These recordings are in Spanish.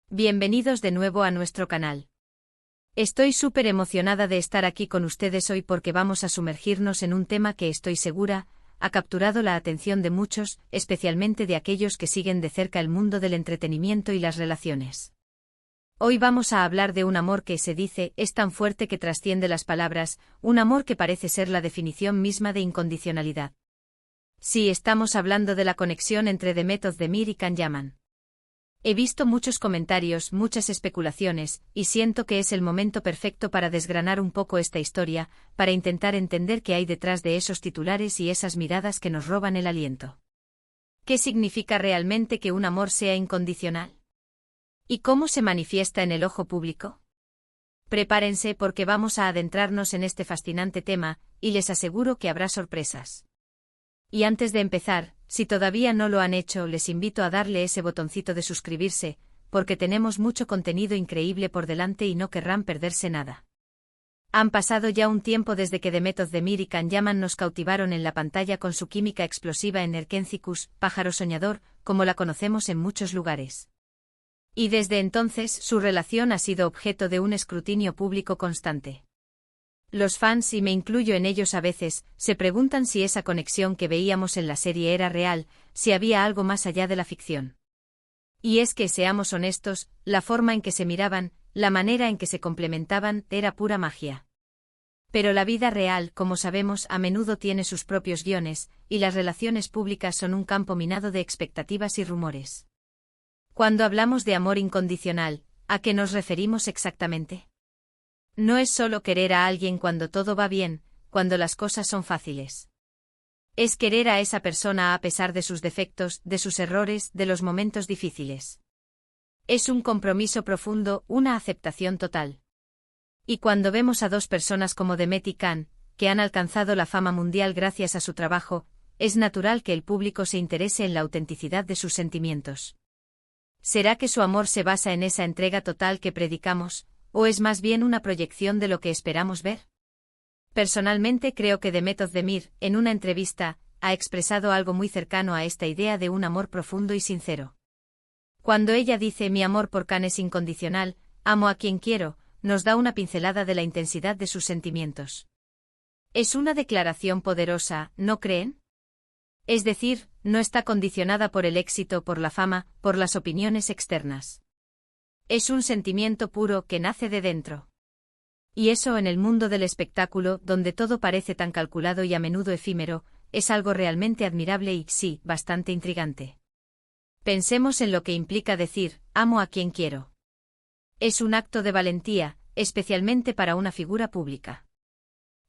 Bienvenidos de nuevo a nuestro canal. Estoy súper emocionada de estar aquí con ustedes hoy porque vamos a sumergirnos en un tema que estoy segura, ha capturado la atención de muchos, especialmente de aquellos que siguen de cerca el mundo del entretenimiento y las relaciones. Hoy vamos a hablar de un amor que se dice es tan fuerte que trasciende las palabras, un amor que parece ser la definición misma de incondicionalidad. Sí, estamos hablando de la conexión entre Demet Özdemir y Can Yaman. He visto muchos comentarios, muchas especulaciones, y siento que es el momento perfecto para desgranar un poco esta historia, para intentar entender qué hay detrás de esos titulares y esas miradas que nos roban el aliento. ¿Qué significa realmente que un amor sea incondicional? ¿Y cómo se manifiesta en el ojo público? Prepárense porque vamos a adentrarnos en este fascinante tema, y les aseguro que habrá sorpresas. Y antes de empezar, si todavía no lo han hecho, les invito a darle ese botoncito de suscribirse, porque tenemos mucho contenido increíble por delante y no querrán perderse nada. Han pasado ya un tiempo desde que Demet Özdemir y Can Yaman nos cautivaron en la pantalla con su química explosiva en Erkencikus, pájaro soñador, como la conocemos en muchos lugares. Y desde entonces su relación ha sido objeto de un escrutinio público constante. Los fans, y me incluyo en ellos a veces, se preguntan si esa conexión que veíamos en la serie era real, si había algo más allá de la ficción. Y es que, seamos honestos, la forma en que se miraban, la manera en que se complementaban, era pura magia. Pero la vida real, como sabemos, a menudo tiene sus propios guiones, y las relaciones públicas son un campo minado de expectativas y rumores. Cuando hablamos de amor incondicional, ¿a qué nos referimos exactamente? No es solo querer a alguien cuando todo va bien, cuando las cosas son fáciles. Es querer a esa persona a pesar de sus defectos, de sus errores, de los momentos difíciles. Es un compromiso profundo, una aceptación total. Y cuando vemos a dos personas como Demet y Can, que han alcanzado la fama mundial gracias a su trabajo, es natural que el público se interese en la autenticidad de sus sentimientos. ¿Será que su amor se basa en esa entrega total que predicamos? ¿O es más bien una proyección de lo que esperamos ver? Personalmente creo que Demet Özdemir, en una entrevista, ha expresado algo muy cercano a esta idea de un amor profundo y sincero. Cuando ella dice mi amor por Can es incondicional, amo a quien quiero, nos da una pincelada de la intensidad de sus sentimientos. Es una declaración poderosa, ¿no creen? Es decir, no está condicionada por el éxito, por la fama, por las opiniones externas. Es un sentimiento puro que nace de dentro. Y eso en el mundo del espectáculo, donde todo parece tan calculado y a menudo efímero, es algo realmente admirable y, sí, bastante intrigante. Pensemos en lo que implica decir, amo a quien quiero. Es un acto de valentía, especialmente para una figura pública.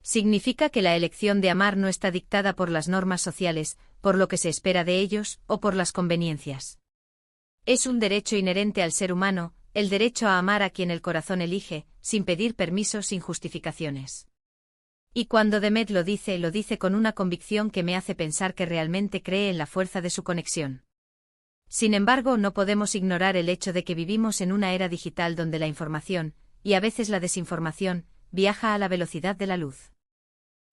Significa que la elección de amar no está dictada por las normas sociales, por lo que se espera de ellos, o por las conveniencias. Es un derecho inherente al ser humano, el derecho a amar a quien el corazón elige, sin pedir permiso, sin justificaciones. Y cuando Demet lo dice con una convicción que me hace pensar que realmente cree en la fuerza de su conexión. Sin embargo, no podemos ignorar el hecho de que vivimos en una era digital donde la información, y a veces la desinformación, viaja a la velocidad de la luz.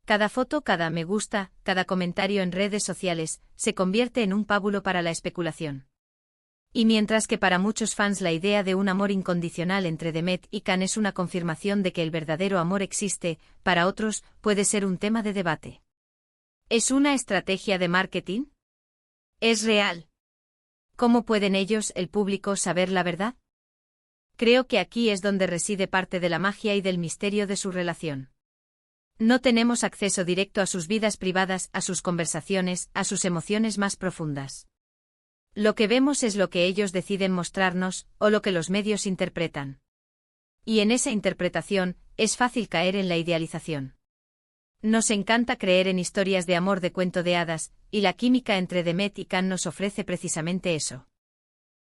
Cada foto, cada me gusta, cada comentario en redes sociales, se convierte en un pábulo para la especulación. Y mientras que para muchos fans la idea de un amor incondicional entre Demet y Can es una confirmación de que el verdadero amor existe, para otros puede ser un tema de debate. ¿Es una estrategia de marketing? ¿Es real? ¿Cómo pueden ellos, el público, saber la verdad? Creo que aquí es donde reside parte de la magia y del misterio de su relación. No tenemos acceso directo a sus vidas privadas, a sus conversaciones, a sus emociones más profundas. Lo que vemos es lo que ellos deciden mostrarnos, o lo que los medios interpretan. Y en esa interpretación, es fácil caer en la idealización. Nos encanta creer en historias de amor de cuento de hadas, y la química entre Demet y Can nos ofrece precisamente eso.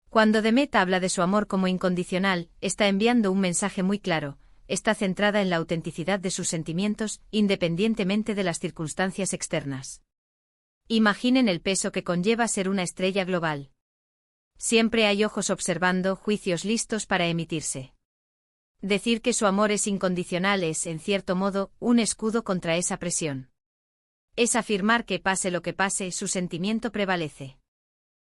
Cuando Demet habla de su amor como incondicional, está enviando un mensaje muy claro, está centrada en la autenticidad de sus sentimientos, independientemente de las circunstancias externas. Imaginen el peso que conlleva ser una estrella global. Siempre hay ojos observando, juicios listos para emitirse. Decir que su amor es incondicional es, en cierto modo, un escudo contra esa presión. Es afirmar que pase lo que pase, su sentimiento prevalece.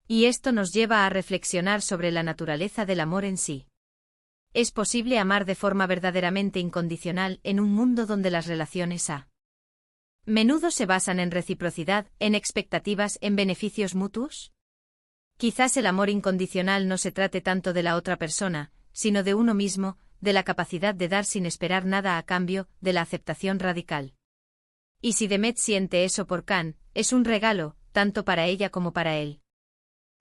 Y esto nos lleva a reflexionar sobre la naturaleza del amor en sí. ¿Es posible amar de forma verdaderamente incondicional en un mundo donde las relaciones a menudo se basan en reciprocidad, en expectativas, en beneficios mutuos? Quizás el amor incondicional no se trate tanto de la otra persona, sino de uno mismo, de la capacidad de dar sin esperar nada a cambio, de la aceptación radical. Y si Demet siente eso por Can, es un regalo, tanto para ella como para él.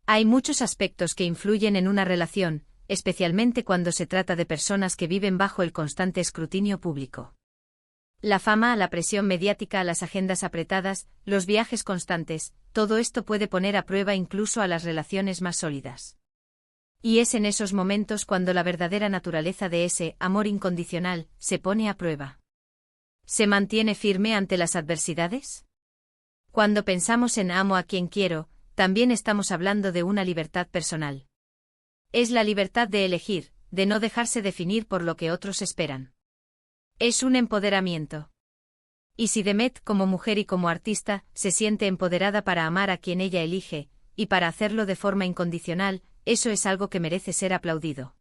Hay muchos aspectos que influyen en una relación, especialmente cuando se trata de personas que viven bajo el constante escrutinio público. La fama, la presión mediática, las agendas apretadas, los viajes constantes, todo esto puede poner a prueba incluso a las relaciones más sólidas. Y es en esos momentos cuando la verdadera naturaleza de ese amor incondicional se pone a prueba. ¿Se mantiene firme ante las adversidades? Cuando pensamos en amo a quien quiero, también estamos hablando de una libertad personal. Es la libertad de elegir, de no dejarse definir por lo que otros esperan. Es un empoderamiento. Y si Demet, como mujer y como artista, se siente empoderada para amar a quien ella elige, y para hacerlo de forma incondicional, eso es algo que merece ser aplaudido.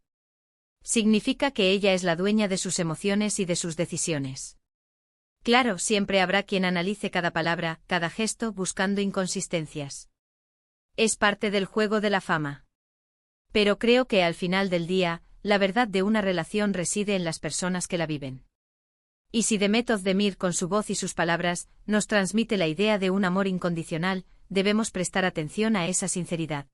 Significa que ella es la dueña de sus emociones y de sus decisiones. Claro, siempre habrá quien analice cada palabra, cada gesto, buscando inconsistencias. Es parte del juego de la fama. Pero creo que al final del día, la verdad de una relación reside en las personas que la viven. Y si Demet Özdemir con su voz y sus palabras, nos transmite la idea de un amor incondicional, debemos prestar atención a esa sinceridad.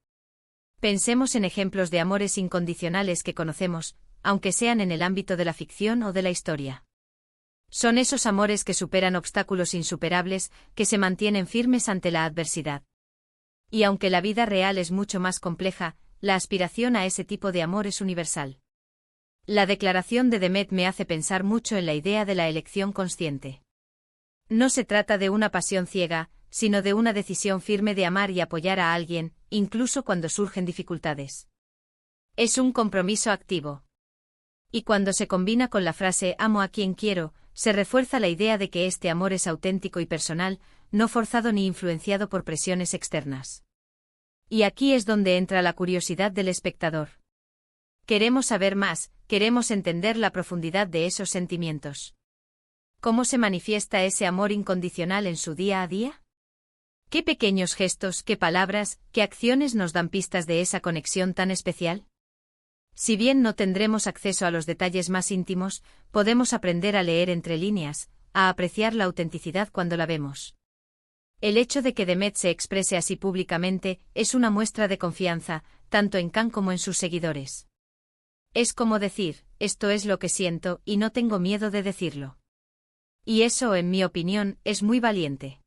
Pensemos en ejemplos de amores incondicionales que conocemos, aunque sean en el ámbito de la ficción o de la historia. Son esos amores que superan obstáculos insuperables, que se mantienen firmes ante la adversidad. Y aunque la vida real es mucho más compleja, la aspiración a ese tipo de amor es universal. La declaración de Demet me hace pensar mucho en la idea de la elección consciente. No se trata de una pasión ciega, sino de una decisión firme de amar y apoyar a alguien, incluso cuando surgen dificultades. Es un compromiso activo. Y cuando se combina con la frase amo a quien quiero, se refuerza la idea de que este amor es auténtico y personal, no forzado ni influenciado por presiones externas. Y aquí es donde entra la curiosidad del espectador. Queremos saber más, queremos entender la profundidad de esos sentimientos. ¿Cómo se manifiesta ese amor incondicional en su día a día? ¿Qué pequeños gestos, qué palabras, qué acciones nos dan pistas de esa conexión tan especial? Si bien no tendremos acceso a los detalles más íntimos, podemos aprender a leer entre líneas, a apreciar la autenticidad cuando la vemos. El hecho de que Demet se exprese así públicamente es una muestra de confianza, tanto en Can como en sus seguidores. Es como decir, esto es lo que siento y no tengo miedo de decirlo. Y eso, en mi opinión, es muy valiente.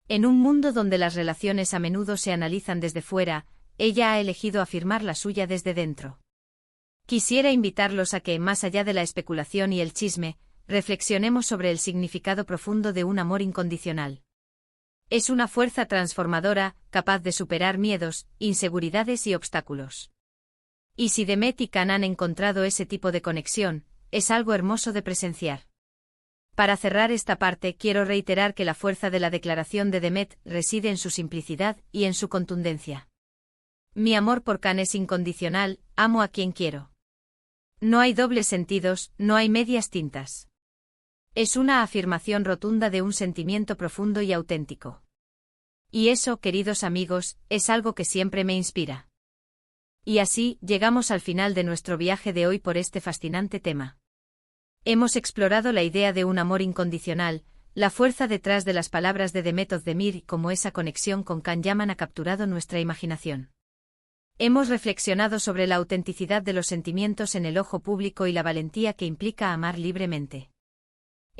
En un mundo donde las relaciones a menudo se analizan desde fuera, ella ha elegido afirmar la suya desde dentro. Quisiera invitarlos a que, más allá de la especulación y el chisme, reflexionemos sobre el significado profundo de un amor incondicional. Es una fuerza transformadora, capaz de superar miedos, inseguridades y obstáculos. Y si Demet y Can han encontrado ese tipo de conexión, es algo hermoso de presenciar. Para cerrar esta parte, quiero reiterar que la fuerza de la declaración de Demet reside en su simplicidad y en su contundencia. Mi amor por Can es incondicional, amo a quien quiero. No hay dobles sentidos, no hay medias tintas. Es una afirmación rotunda de un sentimiento profundo y auténtico. Y eso, queridos amigos, es algo que siempre me inspira. Y así, llegamos al final de nuestro viaje de hoy por este fascinante tema. Hemos explorado la idea de un amor incondicional, la fuerza detrás de las palabras de Demet Özdemir y cómo esa conexión con Can Yaman ha capturado nuestra imaginación. Hemos reflexionado sobre la autenticidad de los sentimientos en el ojo público y la valentía que implica amar libremente.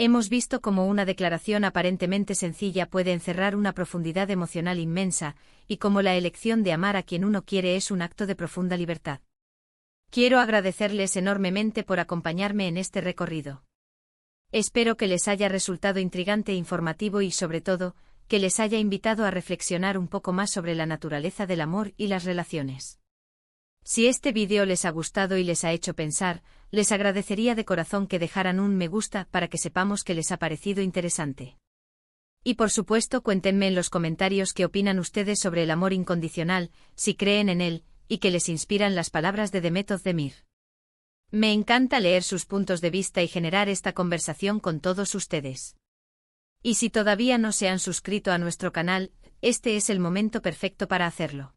Hemos visto cómo una declaración aparentemente sencilla puede encerrar una profundidad emocional inmensa, y cómo la elección de amar a quien uno quiere es un acto de profunda libertad. Quiero agradecerles enormemente por acompañarme en este recorrido. Espero que les haya resultado intrigante e informativo y, sobre todo, que les haya invitado a reflexionar un poco más sobre la naturaleza del amor y las relaciones. Si este vídeo les ha gustado y les ha hecho pensar, les agradecería de corazón que dejaran un me gusta para que sepamos que les ha parecido interesante. Y por supuesto cuéntenme en los comentarios qué opinan ustedes sobre el amor incondicional, si creen en él, y qué les inspiran las palabras de Demet Özdemir. Me encanta leer sus puntos de vista y generar esta conversación con todos ustedes. Y si todavía no se han suscrito a nuestro canal, este es el momento perfecto para hacerlo.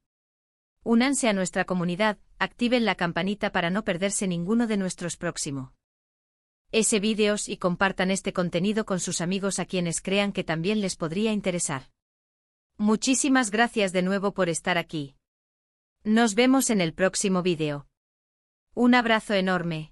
Únanse a nuestra comunidad, activen la campanita para no perderse ninguno de nuestros próximos vídeos y compartan este contenido con sus amigos a quienes crean que también les podría interesar. Muchísimas gracias de nuevo por estar aquí. Nos vemos en el próximo vídeo. Un abrazo enorme.